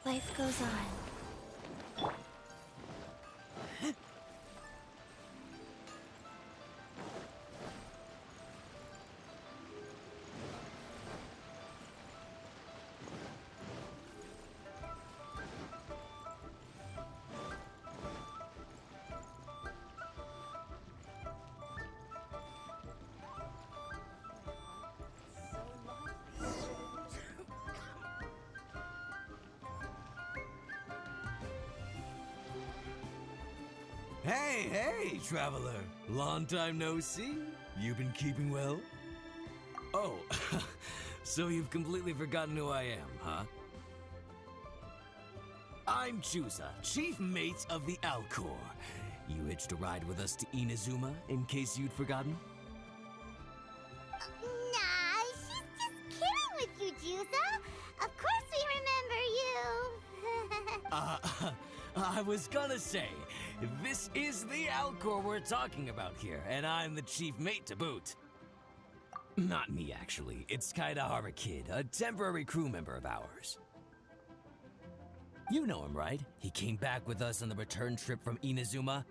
Life goes on. Hey, traveler. Long time no see. You been keeping well? Oh, so you've completely forgotten who I am, huh? I'm Chusa, chief mate of the Alcor. You hitched a ride with us to Inazuma, in case you'd forgotten? Nah, she's just kidding with you, Jusa. Of course we remember you. I was gonna say, this is the Alcor we're talking about here, and I'm the chief mate to boot. Not me, actually. It's Kaidahara Kid, a temporary crew member of ours. You know him, right? He came back with us on the return trip from Inazuma.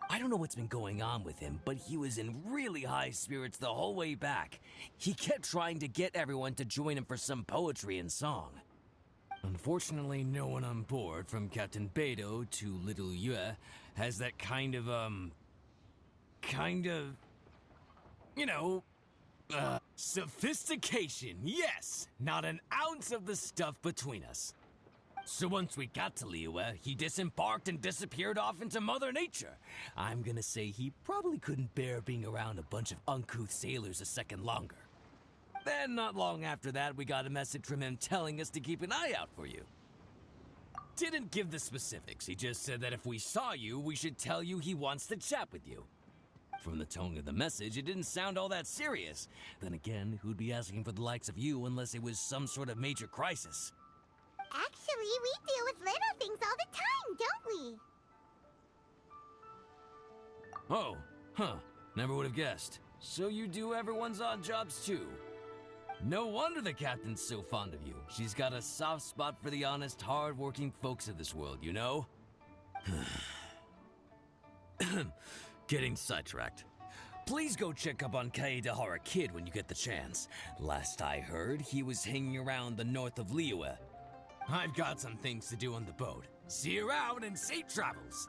I don't know what's been going on with him, but he was in really high spirits the whole way back. He kept trying to get everyone to join him for some poetry and song. Unfortunately, no one on board, from Captain Beidou to Little Yue, has that kind of, sophistication, yes! Not an ounce of the stuff between us. So once we got to Liyue, he disembarked and disappeared off into Mother Nature. I'm gonna say he probably couldn't bear being around a bunch of uncouth sailors a second longer. Then, not long after that, we got a message from him telling us to keep an eye out for you. Didn't give the specifics, he just said that if we saw you, we should tell you he wants to chat with you. From the tone of the message, it didn't sound all that serious. Then again, who'd be asking for the likes of you unless it was some sort of major crisis? Actually, we deal with little things all the time, don't we? Oh, huh. Never would have guessed. So you do everyone's odd jobs too. No wonder the captain's so fond of you. She's got a soft spot for the honest, hard-working folks of this world, you know? Getting sidetracked. Please go check up on Kaedahara Kid when you get the chance. Last I heard, he was hanging around the north of Liyue. I've got some things to do on the boat. See you around and safe travels!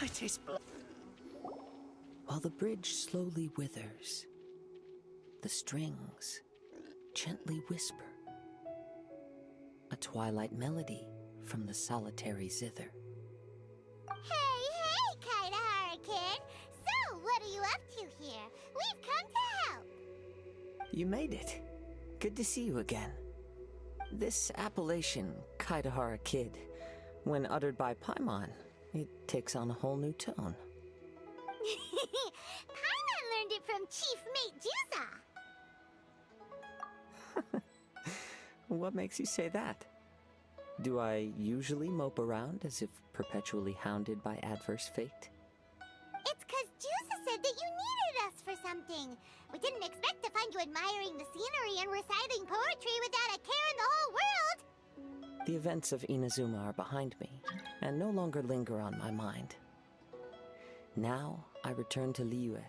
I taste blood. While the bridge slowly withers, the strings gently whisper. A twilight melody from the solitary zither. Hey, Kaidahara Kid! So, what are you up to here? We've come to help! You made it. Good to see you again. This appellation, Kaidahara Kid, when uttered by Paimon, it takes on a whole new tone. Paimon learned it from Chief Mate Jusa! What makes you say that? Do I usually mope around as if perpetually hounded by adverse fate? It's 'cause Jusa said that you needed us for something. We didn't expect to find you admiring the scenery and reciting poetry without a care in the whole world! The events of Inazuma are behind me, and no longer linger on my mind. Now I return to Liyue.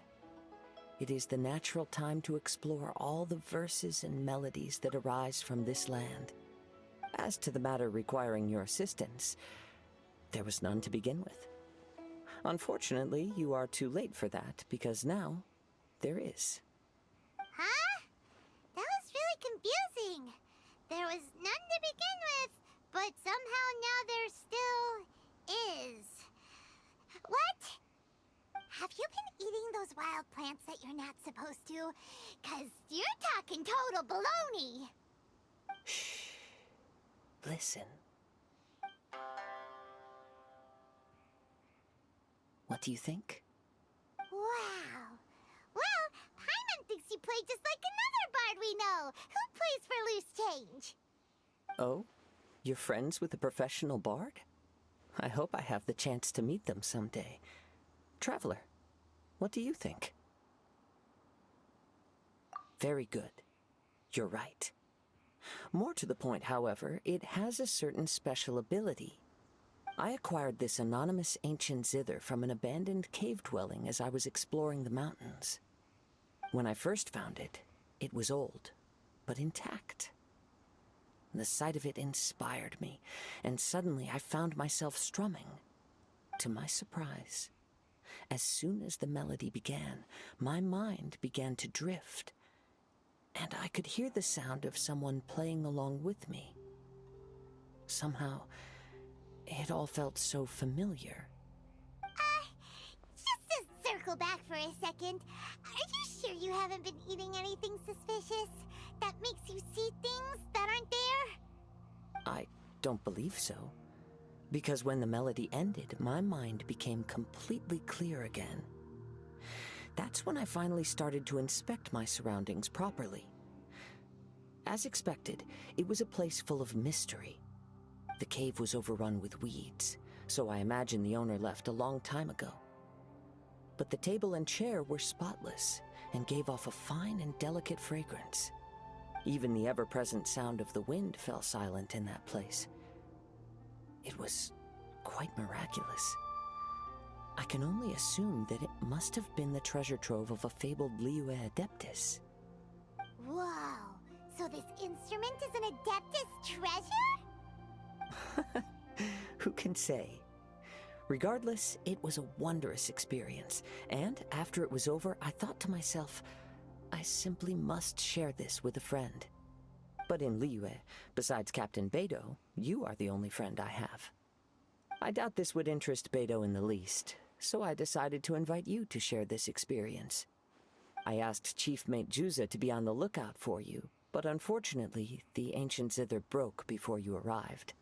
It is the natural time to explore all the verses and melodies that arise from this land. As to the matter requiring your assistance, there was none to begin with. Unfortunately, you are too late for that, because now there is. Huh? That was really confusing. There was none to begin with, but somehow now there still is. What? Have you been eating those wild plants that you're not supposed to? 'Cause you're talking total baloney. Shh. Listen. What do you think? Wow. Well, Paimon thinks you play just like another bard we know, who plays for loose change. Oh? You're friends with a professional bard? I hope I have the chance to meet them someday. Traveler, what do you think? Very good. You're right. More to the point, however, it has a certain special ability. I acquired this anonymous ancient zither from an abandoned cave dwelling as I was exploring the mountains. When I first found it, it was old, but intact. The sight of it inspired me, and suddenly I found myself strumming. To my surprise, as soon as the melody began, my mind began to drift, and I could hear the sound of someone playing along with me. Somehow, it all felt so familiar. Just to circle back for a second, are you sure you haven't been eating anything suspicious that makes you see things that aren't there? I don't believe so. Because when the melody ended, my mind became completely clear again. That's when I finally started to inspect my surroundings properly. As expected, it was a place full of mystery. The cave was overrun with weeds, so I imagine the owner left a long time ago. But the table and chair were spotless and gave off a fine and delicate fragrance. Even the ever-present sound of the wind fell silent in that place. It was quite miraculous. I can only assume that it must have been the treasure trove of a fabled Liyue Adeptus. Whoa, so this instrument is an Adeptus treasure? Who can say? Regardless, it was a wondrous experience, and after it was over, I thought to myself, I simply must share this with a friend. But in Liyue, besides Captain Beidou, you are the only friend I have. I doubt this would interest Beidou in the least, so I decided to invite you to share this experience. I asked Chief Mate Juza to be on the lookout for you, but unfortunately, the ancient zither broke before you arrived.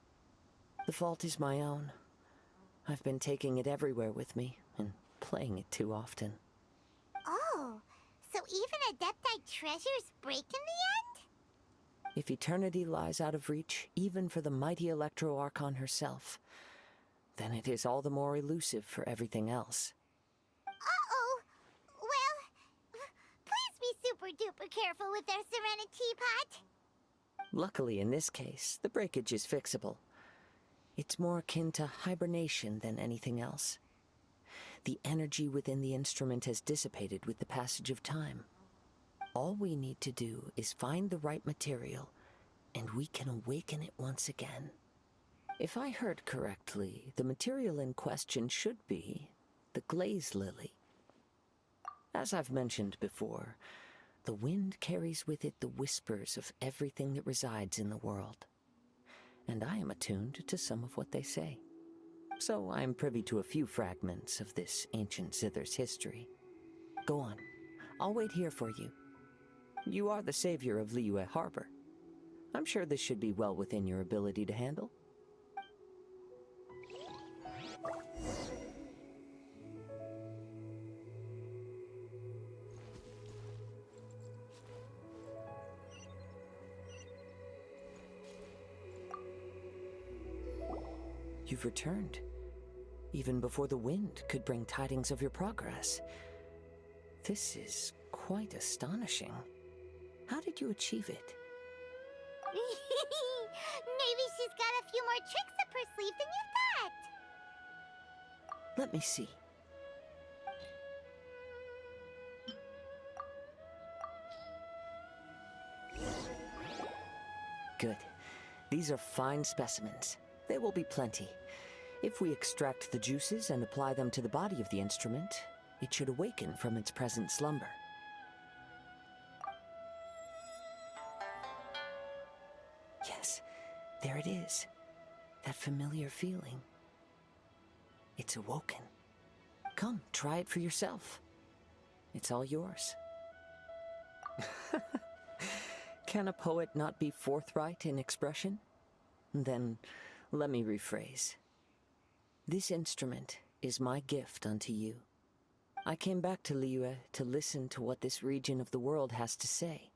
The fault is my own. I've been taking it everywhere with me, and playing it too often. Oh, so even Adepti treasures break in the end? If eternity lies out of reach, even for the mighty Electro Archon herself, then it is all the more elusive for everything else. Uh-oh. Well, please be super-duper careful with their Serenity Pot. Luckily, in this case, the breakage is fixable. It's more akin to hibernation than anything else. The energy within the instrument has dissipated with the passage of time. All we need to do is find the right material, and we can awaken it once again. If I heard correctly, the material in question should be the glaze lily. As I've mentioned before, the wind carries with it the whispers of everything that resides in the world. And I am attuned to some of what they say. So I am privy to a few fragments of this ancient zither's history. Go on. I'll wait here for you. You are the savior of Liyue Harbor. I'm sure this should be well within your ability to handle. You've returned, even before the wind could bring tidings of your progress. This is quite astonishing. How did you achieve it? Maybe she's got a few more tricks up her sleeve than you thought. Let me see. Good. These are fine specimens. There will be plenty. If we extract the juices and apply them to the body of the instrument, it should awaken from its present slumber. There it is. That familiar feeling. It's awoken. Come, try it for yourself. It's all yours. Can a poet not be forthright in expression? Then, let me rephrase. This instrument is my gift unto you. I came back to Liyue to listen to what this region of the world has to say.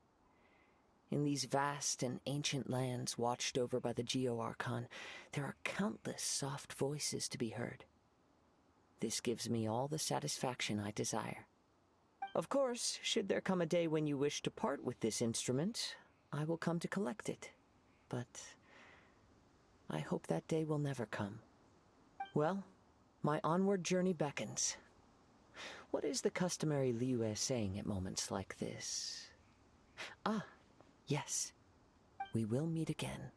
In these vast and ancient lands watched over by the Geo-Archon, there are countless soft voices to be heard. This gives me all the satisfaction I desire. Of course, should there come a day when you wish to part with this instrument, I will come to collect it. But I hope that day will never come. Well, my onward journey beckons. What is the customary Liyue saying at moments like this? Ah, yes. We will meet again.